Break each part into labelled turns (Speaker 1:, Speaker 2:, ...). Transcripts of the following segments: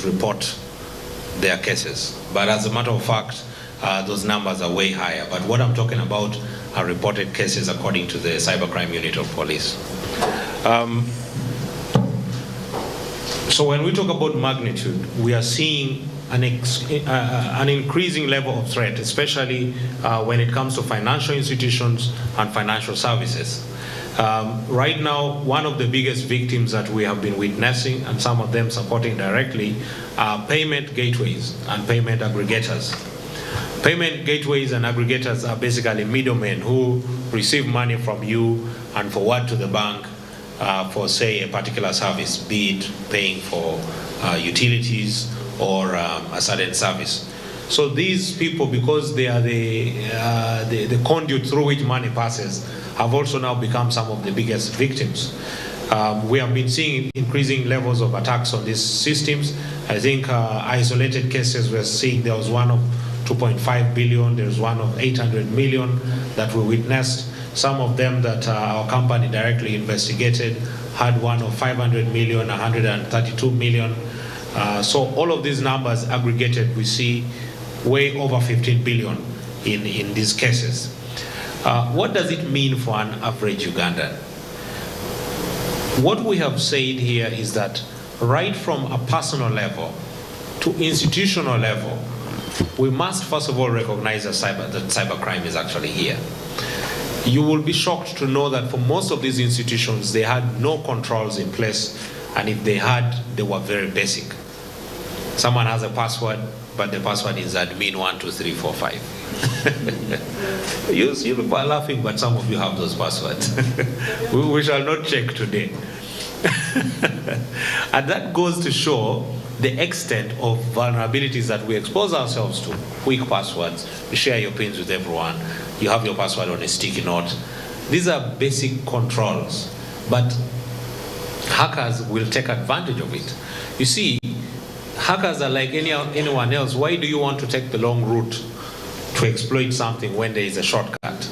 Speaker 1: report their cases. But as a matter of fact, those numbers are way higher. But what I'm talking about are reported cases according to the cybercrime unit of police. So when we talk about magnitude, we are seeing an increasing level of threat, especially when it comes to financial institutions and financial services. Right now, one of the biggest victims that we have been witnessing, and some of them supporting directly, are payment gateways and payment aggregators. Payment gateways and aggregators are basically middlemen who receive money from you and forward to the bank for, say, a particular service, be it paying for utilities or a certain service. So these people, because they are the conduit through which money passes, have also now become some of the biggest victims. We have been seeing increasing levels of attacks on these systems. I think isolated cases we're seeing, there was one of 2.5 billion, there's one of 800 million that we witnessed. Some of them that our company directly investigated had one of 500 million, 132 million. So all of these numbers aggregated, we see way over 15 billion in these cases. What does it mean for an average Ugandan? What we have said here is that right from a personal level to institutional level, we must first of all recognize that cybercrime is actually here. You will be shocked to know that for most of these institutions, they had no controls in place, and if they had, they were very basic. Someone has a password, but the password is admin12345. You people are laughing, but some of you have those passwords. we shall not check today. And that goes to show the extent of vulnerabilities that we expose ourselves to. Quick passwords, you share your pins with everyone, you have your password on a sticky note. These are basic controls, but hackers will take advantage of it. You see, hackers are like anyone else. Why do you want to take the long route to exploit something when there is a shortcut?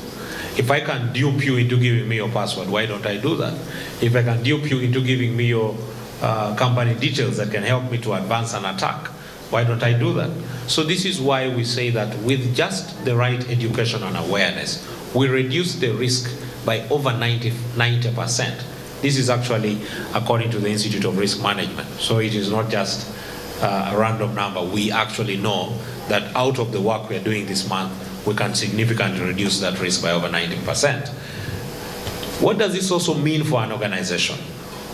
Speaker 1: If I can dupe you into giving me your password, why don't I do that? If I can dupe you into giving me your company details that can help me to advance an attack, why don't I do that? So this is why we say that with just the right education and awareness, we reduce the risk by over 90%. This is actually according to the Institute of Risk Management. So it is not just a random number. We actually know that out of the work we are doing this month, we can significantly reduce that risk by over 90%. What does this also mean for an organization?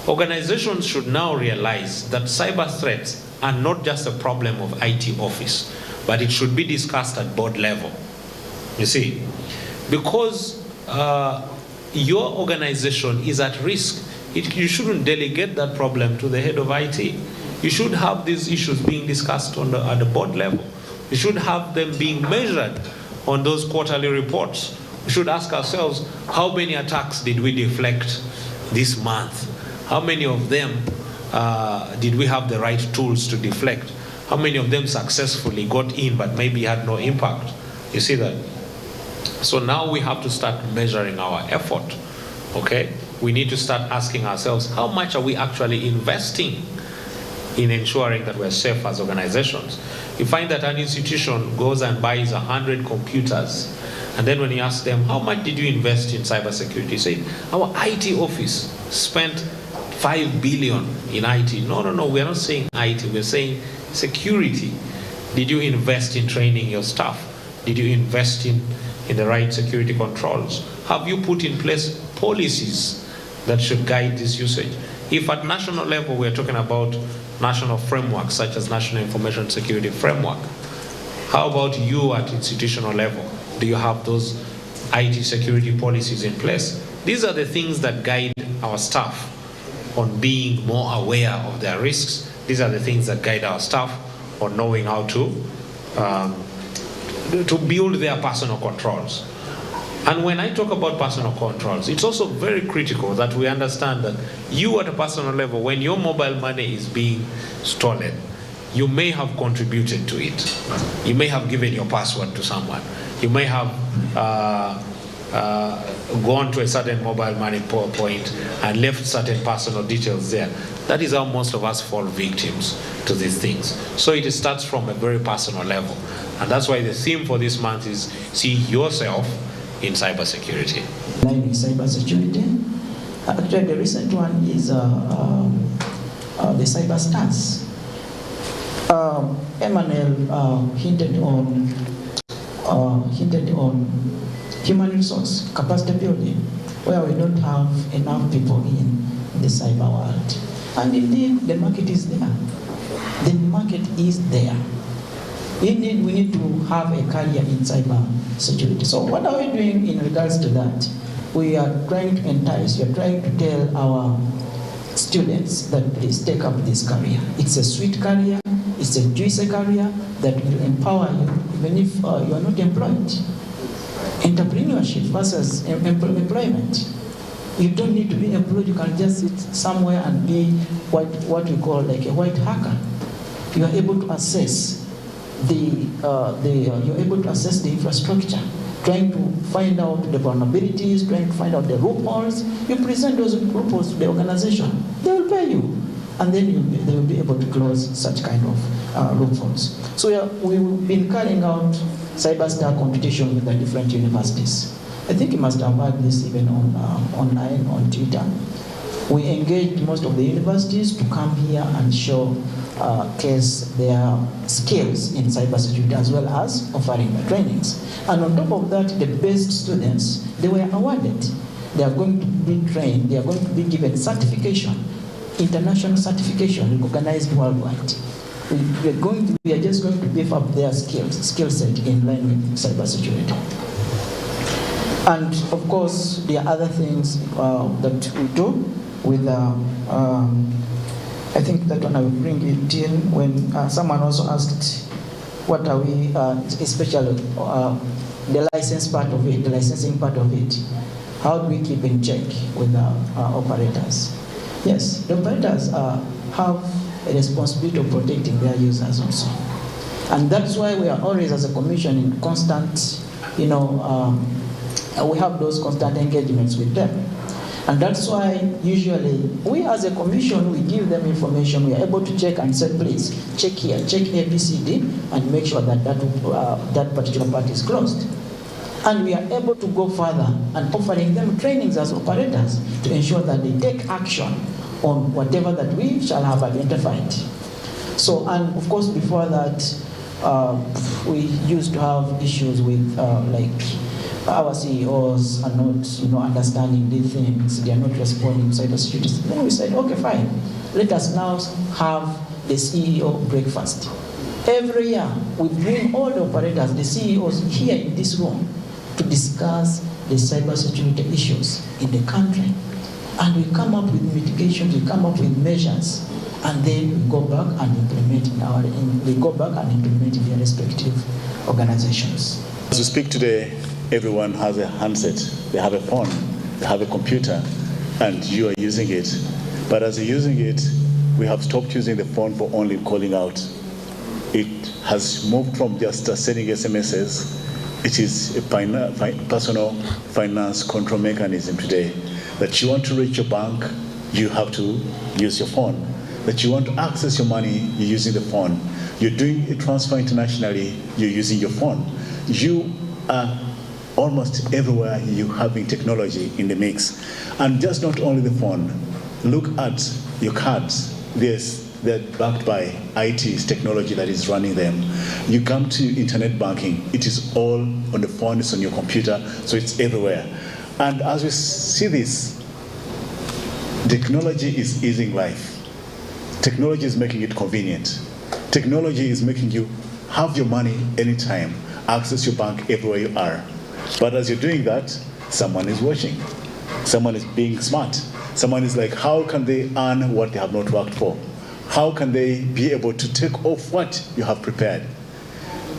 Speaker 1: Organizations should now realize that cyber threats are not just a problem of IT office, but it should be discussed at board level. You see, because your organization is at risk, you shouldn't delegate that problem to the head of IT. You should have these issues being discussed at the board level. You should have them being measured on those quarterly reports. We should ask ourselves, how many attacks did we deflect this month? How many of them did we have the right tools to deflect? How many of them successfully got in but maybe had no impact? You see that? So now we have to start measuring our effort, okay? We need to start asking ourselves, how much are we actually investing in ensuring that we're safe as organizations? You find that an institution goes and buys 100 computers, and then when you ask them, how much did you invest in cybersecurity? You say, our IT office spent 5 billion in IT. No, we're not saying IT, we're saying security. Did you invest in training your staff? Did you invest in the right security controls? Have you put in place policies that should guide this usage? If at national level we're talking about national frameworks such as National Information Security Framework, how about you at institutional level? Do you have those IT security policies in place? These are the things that guide our staff on being more aware of their risks. These are the things that guide our staff on knowing how to build their personal controls. And when I talk about personal controls, it's also very critical that we understand that you at a personal level, when your mobile money is being stolen, you may have contributed to it. You may have given your password to someone. You may have gone to a certain mobile money point and left certain personal details there. That is how most of us fall victims to these things. So it starts from a very personal level. And that's why the theme for this month is see yourself in cybersecurity.
Speaker 2: In cybersecurity, actually the recent one is the cyber stance. Emmanuel hinted on human resource capacity building, where we don't have enough people in the cyber world. And indeed, the market is there. The market is there. Indeed, we need to have a career in cyber security. So what are we doing in regards to that? We are trying to entice, we are trying to tell our students that please take up this career. It's a sweet career, it's a juicy career that will empower you even if you are not employed. Entrepreneurship versus employment. You don't need to be employed, you can just sit somewhere and be what we call like a white hacker. You are able to assess you're able to assess the infrastructure, trying to find out the vulnerabilities, trying to find out the loopholes. You present those loopholes to the organization, they will pay you, and then they will be able to close such kind of loopholes. So we've been carrying out cyberstar competition with the different universities. I think you must have heard this even on online, on Twitter. We engaged most of the universities to come here and showcase their skills in cybersecurity as well as offering the trainings. And on top of that, the best students, they were awarded. They are going to be trained, they are going to be given certification, international certification recognized worldwide. We are just going to beef up their skill set in line with cybersecurity. And of course, there are other things that we do with, I think that one I will bring it in when someone also asked, what are we, especially the license part of it, the licensing part of it. How do we keep in check with our operators? Yes, the operators have a responsibility of protecting their users also. And that's why we are always, as a commission, in constant, we have those constant engagements with them. And that's why usually we as a commission, we give them information, we are able to check and say, please, check here, check ABCD, and make sure that that particular part is closed. And we are able to go further and offering them trainings as operators to ensure that they take action on whatever that we shall have identified. So, and of course, before that, we used to have issues with like our CEOs are not, understanding these things. They are not responding to cybersecurity. Then we said, okay, fine. Let us now have the CEO breakfast. Every year, we bring all the operators, the CEOs here in this room to discuss the cybersecurity issues in the country. And we come up with mitigations, we come up with measures, and then we go back and implement in their respective organizations.
Speaker 3: As we speak today, everyone has a handset, they have a phone, they have a computer, and you are using it. But as you're using it, we have stopped using the phone for only calling out. It has moved from just sending SMSs. It is a personal finance control mechanism today. That you want to reach your bank, you have to use your phone. That you want to access your money, you're using the phone. You're doing a transfer internationally, you're using your phone. You are almost everywhere you're having technology in the mix. And just not only the phone, look at your cards. They're backed by IT technology that is running them. You come to internet banking, it is all on the phone, it's on your computer, so it's everywhere. And as we see this, technology is easing life. Technology is making it convenient. Technology is making you have your money anytime, access your bank everywhere you are. But as you're doing that, someone is watching. Someone is being smart. Someone is like, how can they earn what they have not worked for? How can they be able to take off what you have prepared?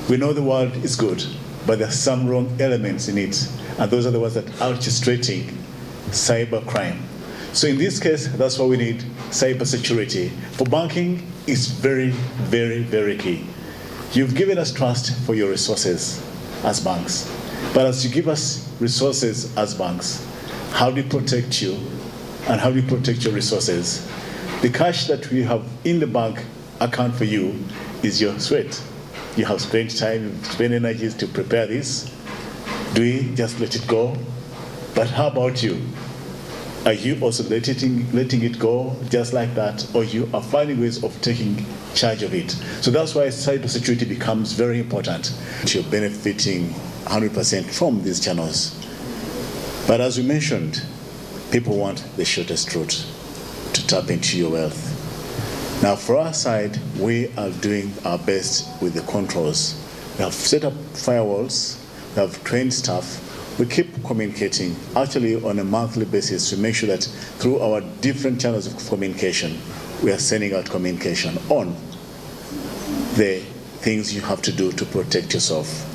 Speaker 3: We know the world is good, but there are some wrong elements in it, and those are the ones that are orchestrating cyber crime. So in this case, that's why we need cyber security. For banking, it's very, very, very key. You've given us trust for your resources as banks. But as you give us resources as banks, how do we protect you and how do we protect your resources? The cash that we have in the bank account for you is your sweat. You have spent time, spent energies to prepare this. Do we just let it go? But how about you? Are you also letting it go just like that, or you are finding ways of taking charge of it? So that's why cybersecurity becomes very important. You're benefiting 100% from these channels. But as we mentioned, people want the shortest route to tap into your wealth. Now, for our side, we are doing our best with the controls. We have set up firewalls, we have trained staff, we keep communicating, actually on a monthly basis, to make sure that through our different channels of communication, we are sending out communication on the things you have to do to protect yourself.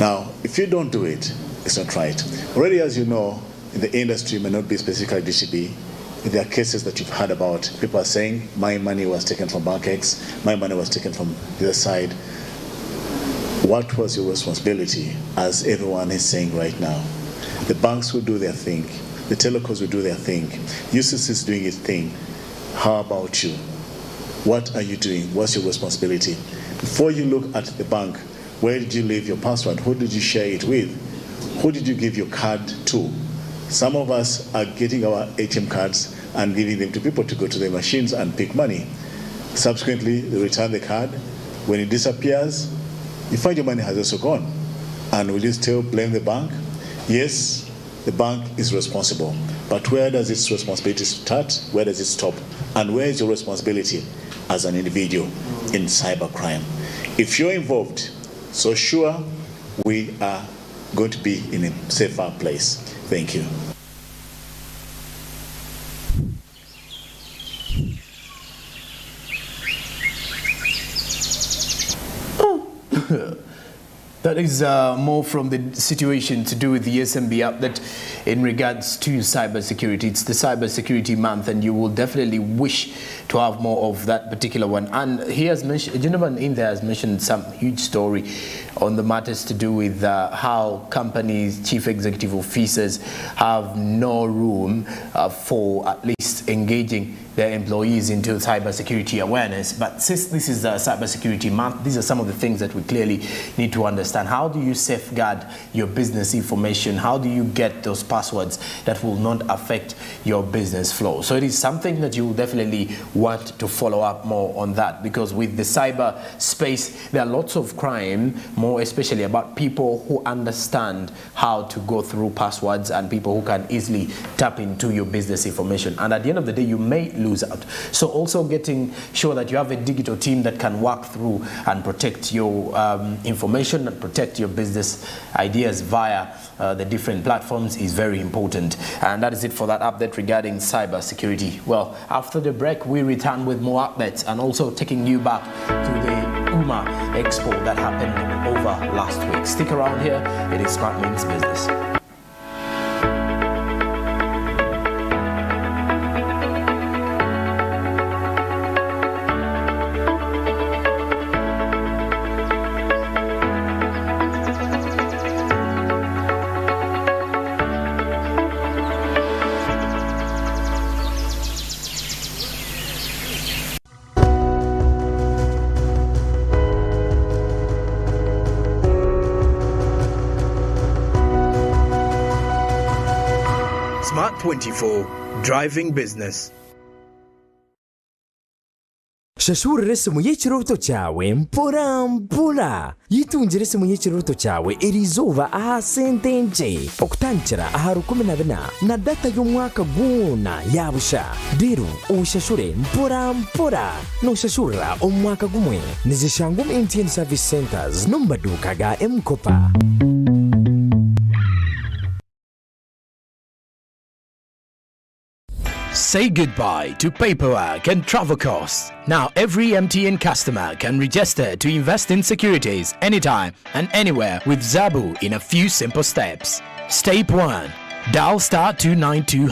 Speaker 3: Now, if you don't do it, it's not right. Already, as you know, in the industry, may not be specifically DCB, there are cases that you've heard about. People are saying, my money was taken from Bank X, my money was taken from the other side. What was your responsibility, as everyone is saying right now? The banks will do their thing. The telcos will do their thing. UCC is doing its thing. How about you? What are you doing? What's your responsibility? Before you look at the bank, where did you leave your password? Who did you share it with? Who did you give your card to? Some of us are getting our ATM cards and giving them to people to go to their machines and pick money. Subsequently, they return the card. When it disappears, you find your money has also gone. And will you still blame the bank? Yes, the bank is responsible. But where does its responsibility start? Where does it stop? And where is your responsibility as an individual in cybercrime? If you're involved, so sure we are going to be in a safer place. Thank you.
Speaker 4: That is more from the situation to do with the SMB update in regards to cybersecurity. It's the cybersecurity month, and you will definitely wish to have more of that particular one. And he has mentioned, a gentleman in there has mentioned some huge story on the matters to do with how companies, chief executive officers have no room for at least engaging their employees into cybersecurity awareness. But since this is a cybersecurity month, these are some of the things that we clearly need to understand. How do you safeguard your business information? How do you get those passwords that will not affect your business flow? So it is something that you will definitely want to follow up more on that, because with the cyber space, there are lots of crime, more especially about people who understand how to go through passwords and people who can easily tap into your business information. And at the end of the day, you may lose out. So also getting sure that you have a digital team that can work through and protect your information and protect your business ideas via the different platforms is very important. And that is it for that update regarding cybersecurity. Well, after the break, we return with more updates and also taking you back to the UMA Expo that happened over last week. Stick around here. It is Smart Means Business. Smart 24, driving business.
Speaker 5: Shashurire simu y'ikiruto cyawe mpora mpora yitungire simu y'ikiruto cyawe irizuba aha sentenje okutangira aha 14 na data y'umwaka guna yabusha rero ushashure mpora mpora no shashurira umwaka gumwe nizishangum MTN Service Centers numbaduka ga M-Kopa.
Speaker 4: Say goodbye to paperwork and travel costs. Now every MTN customer can register to invest in securities anytime and anywhere with Zabu in a few simple steps. Step 1. Dial *292#.